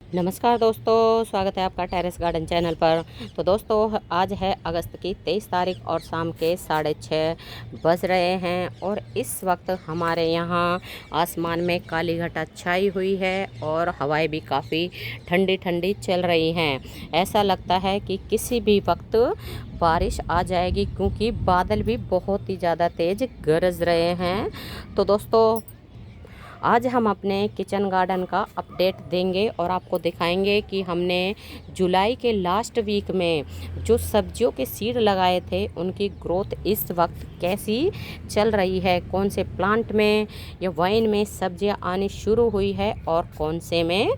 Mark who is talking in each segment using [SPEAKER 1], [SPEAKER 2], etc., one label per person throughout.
[SPEAKER 1] नमस्कार दोस्तों, स्वागत है आपका टेरेस गार्डन चैनल पर। तो दोस्तों, आज है अगस्त की 23 तारीख और शाम के 6:30 बज रहे हैं और इस वक्त हमारे यहाँ आसमान में काली घटा छाई हुई है और हवाएं भी काफ़ी ठंडी ठंडी चल रही हैं। ऐसा लगता है कि किसी भी वक्त बारिश आ जाएगी, क्योंकि बादल भी बहुत ही ज़्यादा तेज़ गरज रहे हैं। तो दोस्तों, आज हम अपने किचन गार्डन का अपडेट देंगे और आपको दिखाएंगे कि हमने जुलाई के लास्ट वीक में जो सब्जियों के सीड लगाए थे उनकी ग्रोथ इस वक्त कैसी चल रही है, कौन से प्लांट में या वाइन में सब्जियां आनी शुरू हुई है और कौन से में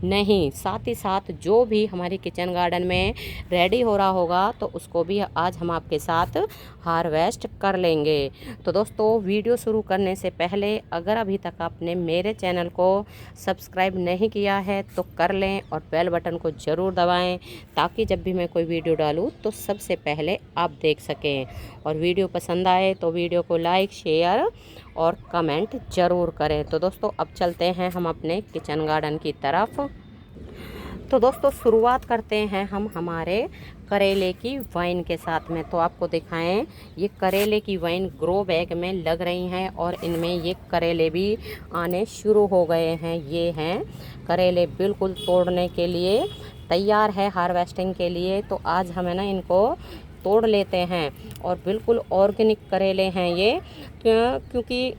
[SPEAKER 1] नहीं। साथ ही साथ जो भी हमारी किचन गार्डन में रेडी हो रहा होगा तो उसको भी आज हम आपके साथ हार्वेस्ट कर लेंगे। तो दोस्तों, वीडियो शुरू करने से पहले अगर अभी तक आपने मेरे चैनल को सब्सक्राइब नहीं किया है तो कर लें और बेल बटन को ज़रूर दबाएं, ताकि जब भी मैं कोई वीडियो डालूं तो सबसे पहले आप देख सकें। और वीडियो पसंद आए तो वीडियो को लाइक, शेयर और कमेंट ज़रूर करें। तो दोस्तों, अब चलते हैं हम अपने किचन गार्डन की तरफ। तो दोस्तों, शुरुआत करते हैं हम हमारे करेले की वाइन के साथ में। तो आपको दिखाएं, ये करेले की वाइन ग्रो बैग में लग रही हैं और इनमें ये करेले भी आने शुरू हो गए हैं। ये हैं करेले, बिल्कुल तोड़ने के लिए तैयार है हार्वेस्टिंग के लिए। तो आज हमें ना इनको तोड़ लेते हैं और बिल्कुल ऑर्गेनिक करेले हैं ये, क्योंकि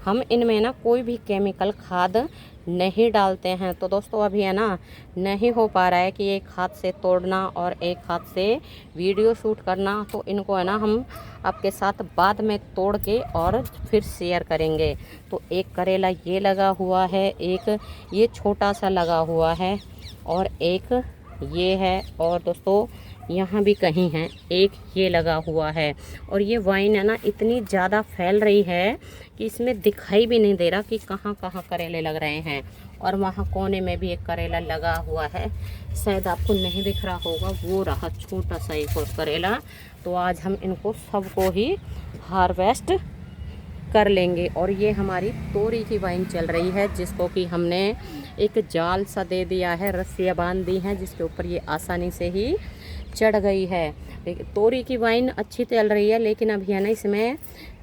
[SPEAKER 1] हम इनमें ना कोई भी केमिकल खाद नहीं डालते हैं। तो दोस्तों, अभी है ना नहीं हो पा रहा है कि एक हाथ से तोड़ना और एक हाथ से वीडियो शूट करना। तो इनको है ना हम आपके साथ बाद में तोड़ के और फिर शेयर करेंगे। तो एक करेला ये लगा हुआ है, एक ये छोटा सा लगा हुआ है और एक ये है, और दोस्तों यहाँ भी कहीं है एक ये लगा हुआ है। और ये वाइन है ना इतनी ज़्यादा फैल रही है कि इसमें दिखाई भी नहीं दे रहा कि कहाँ कहाँ करेले लग रहे हैं। और वहाँ कोने में भी एक करेला लगा हुआ है, शायद आपको नहीं दिख रहा होगा, वो रहा छोटा सा एक और करेला। तो आज हम इनको सबको ही हार्वेस्ट कर लेंगे। और ये हमारी तोरी की वाइन चल रही है, जिसको कि हमने एक जाल सा दे दिया है, रस्सियाँ बांध दी हैं जिसके ऊपर ये आसानी से ही चढ़ गई है। तोरी की वाइन अच्छी चल रही है, लेकिन अभी है ना इसमें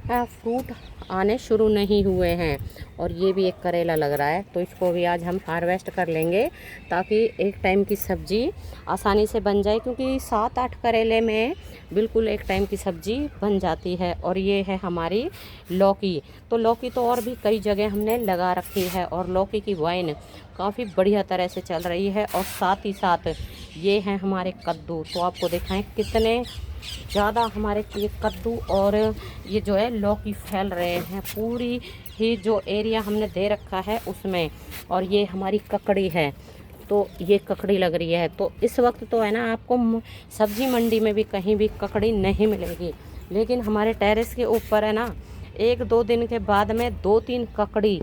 [SPEAKER 1] फ्रूट आने शुरू नहीं हुए हैं। और ये भी एक करेला लग रहा है, तो इसको भी आज हम हार्वेस्ट कर लेंगे, ताकि एक टाइम की सब्ज़ी आसानी से बन जाए, क्योंकि 7-8 करेले में बिल्कुल एक टाइम की सब्ज़ी बन जाती है। और ये है हमारी लौकी। तो लौकी तो और भी कई जगह हमने लगा रखी है और लौकी की वाइन काफ़ी बढ़िया तरह से चल रही है। और साथ ही साथ ये हैं हमारे कद्दू। तो आपको दिखाएं कितने ज़्यादा हमारे ये कद्दू और ये जो है लौकी फैल रहे हैं पूरी ही जो एरिया हमने दे रखा है उसमें। और ये हमारी ककड़ी है, तो ये ककड़ी लग रही है। तो इस वक्त तो है ना आपको सब्जी मंडी में भी कहीं भी ककड़ी नहीं मिलेगी, लेकिन हमारे टेरेस के ऊपर है ना 1-2 दिन के बाद में 2-3 ककड़ी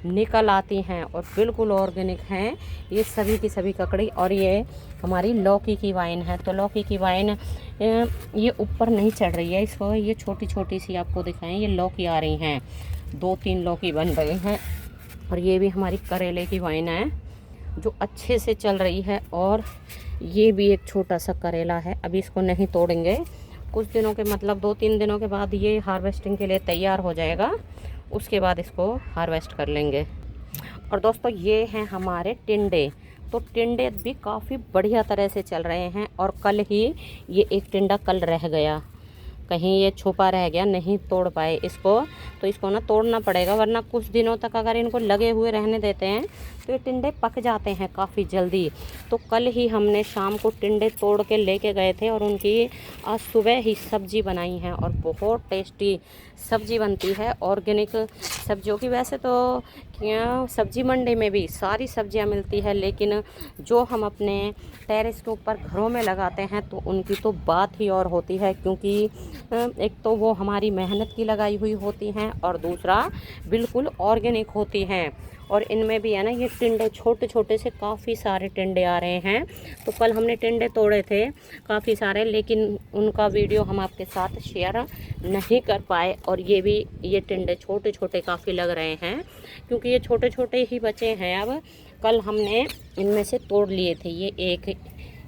[SPEAKER 1] निकल आती हैं और बिल्कुल ऑर्गेनिक हैं ये सभी की सभी ककड़ी। और ये हमारी लौकी की वाइन है। तो लौकी की वाइन ये ऊपर नहीं चढ़ रही है, इसको ये छोटी छोटी सी आपको दिखाएं, ये लौकी आ रही हैं, 2-3 लौकी बन गई हैं। और ये भी हमारी करेले की वाइन है जो अच्छे से चल रही है। और ये भी एक छोटा सा करेला है, अभी इसको नहीं तोड़ेंगे, कुछ दिनों के मतलब 2-3 दिनों के बाद ये हार्वेस्टिंग के लिए तैयार हो जाएगा, उसके बाद इसको हार्वेस्ट कर लेंगे। और दोस्तों, ये हैं हमारे टिंडे। तो टिंडे भी काफ़ी बढ़िया तरह से चल रहे हैं। और कल ही ये एक टिंडा कल रह गया, कहीं ये छुपा रह गया, नहीं तोड़ पाए इसको। तो इसको ना तोड़ना पड़ेगा, वरना कुछ दिनों तक अगर इनको लगे हुए रहने देते हैं तो ये टिंडे पक जाते हैं काफ़ी जल्दी। तो कल ही हमने शाम को टिंडे तोड़ के लेके गए थे और उनकी आज सुबह ही सब्ज़ी बनाई है और बहुत टेस्टी सब्ज़ी बनती है ऑर्गेनिक सब्जियों की। वैसे तो क्या सब्ज़ी मंडी में भी सारी सब्जियां मिलती है, लेकिन जो हम अपने टेरेस के ऊपर घरों में लगाते हैं तो उनकी तो बात ही और होती है, क्योंकि एक तो वो हमारी मेहनत की लगाई हुई होती हैं और दूसरा बिल्कुल ऑर्गेनिक होती हैं। और इनमें भी है ना ये टिंडे छोटे छोटे से काफ़ी सारे टिंडे आ रहे हैं। तो कल हमने टिंडे तोड़े थे काफ़ी सारे, लेकिन उनका वीडियो हम आपके साथ शेयर नहीं कर पाए। और ये टिंडे छोटे छोटे काफ़ी लग रहे हैं, क्योंकि ये छोटे छोटे ही बचे हैं अब, कल हमने इनमें से तोड़ लिए थे।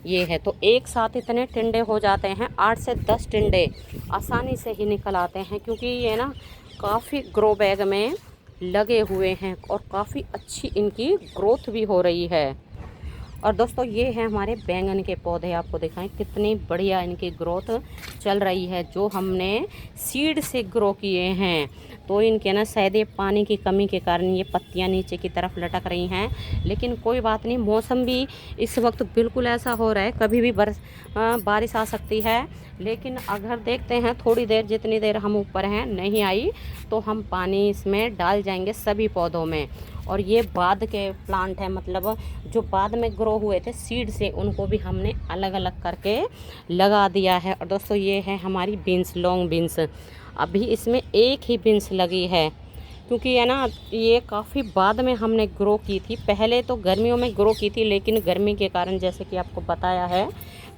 [SPEAKER 1] ये है, तो एक साथ इतने टिंडे हो जाते हैं, 8 से 10 टिंडे आसानी से ही निकल आते हैं, क्योंकि ये ना काफ़ी ग्रो बैग में लगे हुए हैं और काफ़ी अच्छी इनकी ग्रोथ भी हो रही है। और दोस्तों ये है हमारे बैंगन के पौधे, आपको दिखाएं कितनी बढ़िया इनकी ग्रोथ चल रही है, जो हमने सीड से ग्रो किए हैं। तो इनके ना शायद ये पानी की कमी के कारण ये पत्तियां नीचे की तरफ लटक रही हैं, लेकिन कोई बात नहीं, मौसम भी इस वक्त बिल्कुल ऐसा हो रहा है, कभी भी बारिश आ सकती है। लेकिन अगर देखते हैं थोड़ी देर, जितनी देर हम ऊपर हैं नहीं आई, तो हम पानी इसमें डाल जाएंगे सभी पौधों में। और ये बाद के प्लांट हैं, मतलब जो बाद में ग्रो हुए थे सीड से, उनको भी हमने अलग अलग करके लगा दिया है। और दोस्तों ये है हमारी बीन्स, लॉन्ग बीन्स। अभी इसमें एक ही बीन्स लगी है, क्योंकि है ना ये काफ़ी बाद में हमने ग्रो की थी। पहले तो गर्मियों में ग्रो की थी, लेकिन गर्मी के कारण जैसे कि आपको बताया है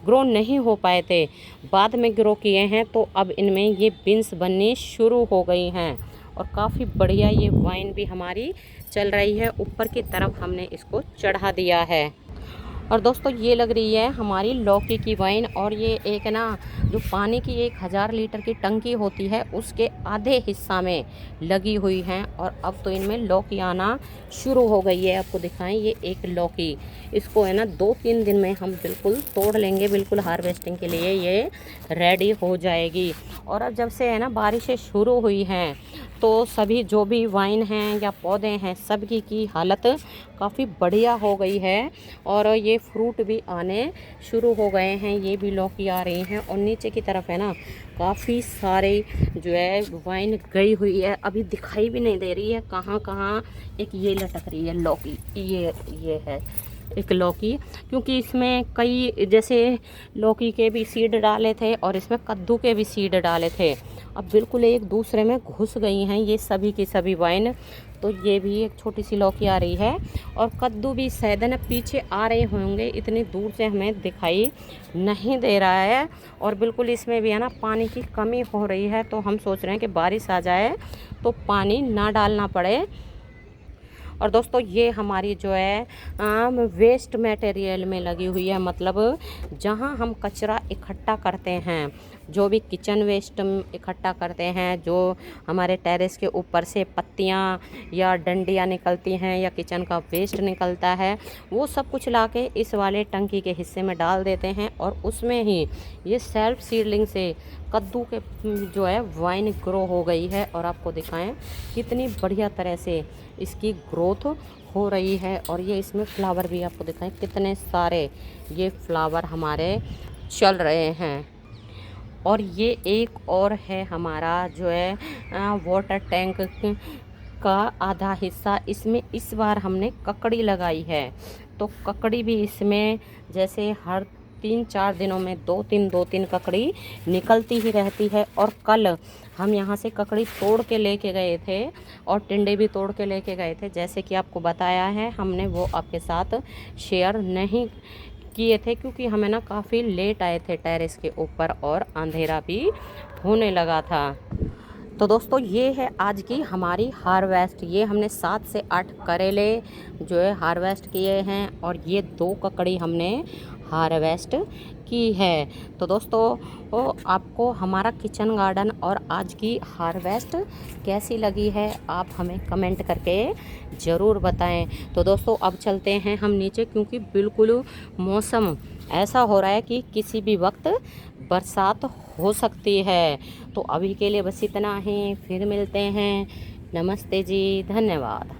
[SPEAKER 1] ग्रो नहीं हो पाए थे, बाद में ग्रो किए हैं। तो अब इनमें ये बीन्स बननी शुरू हो गई हैं और काफ़ी बढ़िया ये वाइन भी हमारी चल रही है। ऊपर की तरफ हमने इसको चढ़ा दिया है। और दोस्तों ये लग रही है हमारी लौकी की वाइन, और ये एक ना जो पानी की 1000 लीटर की टंकी होती है उसके आधे हिस्सा में लगी हुई हैं। और अब तो इनमें लौकी आना शुरू हो गई है। आपको दिखाएं, ये एक लौकी, इसको है ना 2-3 दिन में हम बिल्कुल तोड़ लेंगे, बिल्कुल हार्वेस्टिंग के लिए ये रेडी हो जाएगी। और अब जब से है ना बारिशें शुरू हुई हैं, तो सभी जो भी वाइन हैं या पौधे हैं, सबकी की हालत काफ़ी बढ़िया हो गई है। और ये फ्रूट भी आने शुरू हो गए हैं, ये भी लौकी आ रही हैं। और नीचे की तरफ है ना काफ़ी सारे जो है वाइन गई हुई है, अभी दिखाई भी नहीं दे रही है कहाँ कहाँ। एक ये लटक रही है लौकी, ये है एक लौकी, क्योंकि इसमें कई जैसे लौकी के भी सीड डाले थे और इसमें कद्दू के भी सीड डाले थे, अब बिल्कुल एक दूसरे में घुस गई हैं ये सभी की सभी वाइन। तो ये भी एक छोटी सी लौकी आ रही है, और कद्दू भी शायद न पीछे आ रहे होंगे, इतनी दूर से हमें दिखाई नहीं दे रहा है। और बिल्कुल इसमें भी है ना पानी की कमी हो रही है, तो हम सोच रहे हैं कि बारिश आ जाए तो पानी ना डालना पड़े। और दोस्तों ये हमारी जो है वेस्ट मटेरियल में लगी हुई है, मतलब जहाँ हम कचरा इकट्ठा करते हैं, जो भी किचन वेस्ट इकट्ठा करते हैं, जो हमारे टेरेस के ऊपर से पत्तियाँ या डंडियाँ निकलती हैं या किचन का वेस्ट निकलता है, वो सब कुछ लाके इस वाले टंकी के हिस्से में डाल देते हैं। और उसमें ही ये सेल्फ सीडलिंग से कद्दू के जो है वाइन ग्रो हो गई है। और आपको दिखाएं कितनी बढ़िया तरह से इसकी ग्रोथ हो रही है। और ये इसमें फ्लावर भी आपको दिखाएं, कितने सारे ये फ्लावर हमारे चल रहे हैं। और ये एक और है हमारा जो है वाटर टैंक का आधा हिस्सा, इसमें इस बार हमने ककड़ी लगाई है। तो ककड़ी भी इसमें जैसे हर 3-4 दिनों में 2-3 ककड़ी निकलती ही रहती है। और कल हम यहाँ से ककड़ी तोड़ के लेके गए थे और टिंडे भी तोड़ के लेके गए थे, जैसे कि आपको बताया है हमने, वो आपके साथ शेयर नहीं किए थे, क्योंकि हमें ना काफ़ी लेट आए थे टेरेस के ऊपर और अंधेरा भी होने लगा था। तो दोस्तों ये है आज की हमारी हार्वेस्ट। ये हमने 7 से 8 करेले जो है हार्वेस्ट किए हैं, और ये 2 ककड़ी हमने हार्वेस्ट की है। तो दोस्तों आपको हमारा किचन गार्डन और आज की हार्वेस्ट कैसी लगी है, आप हमें कमेंट करके ज़रूर बताएं। तो दोस्तों अब चलते हैं हम नीचे, क्योंकि बिल्कुल मौसम ऐसा हो रहा है कि किसी भी वक्त बरसात हो सकती है। तो अभी के लिए बस इतना ही, फिर मिलते हैं। नमस्ते जी, धन्यवाद।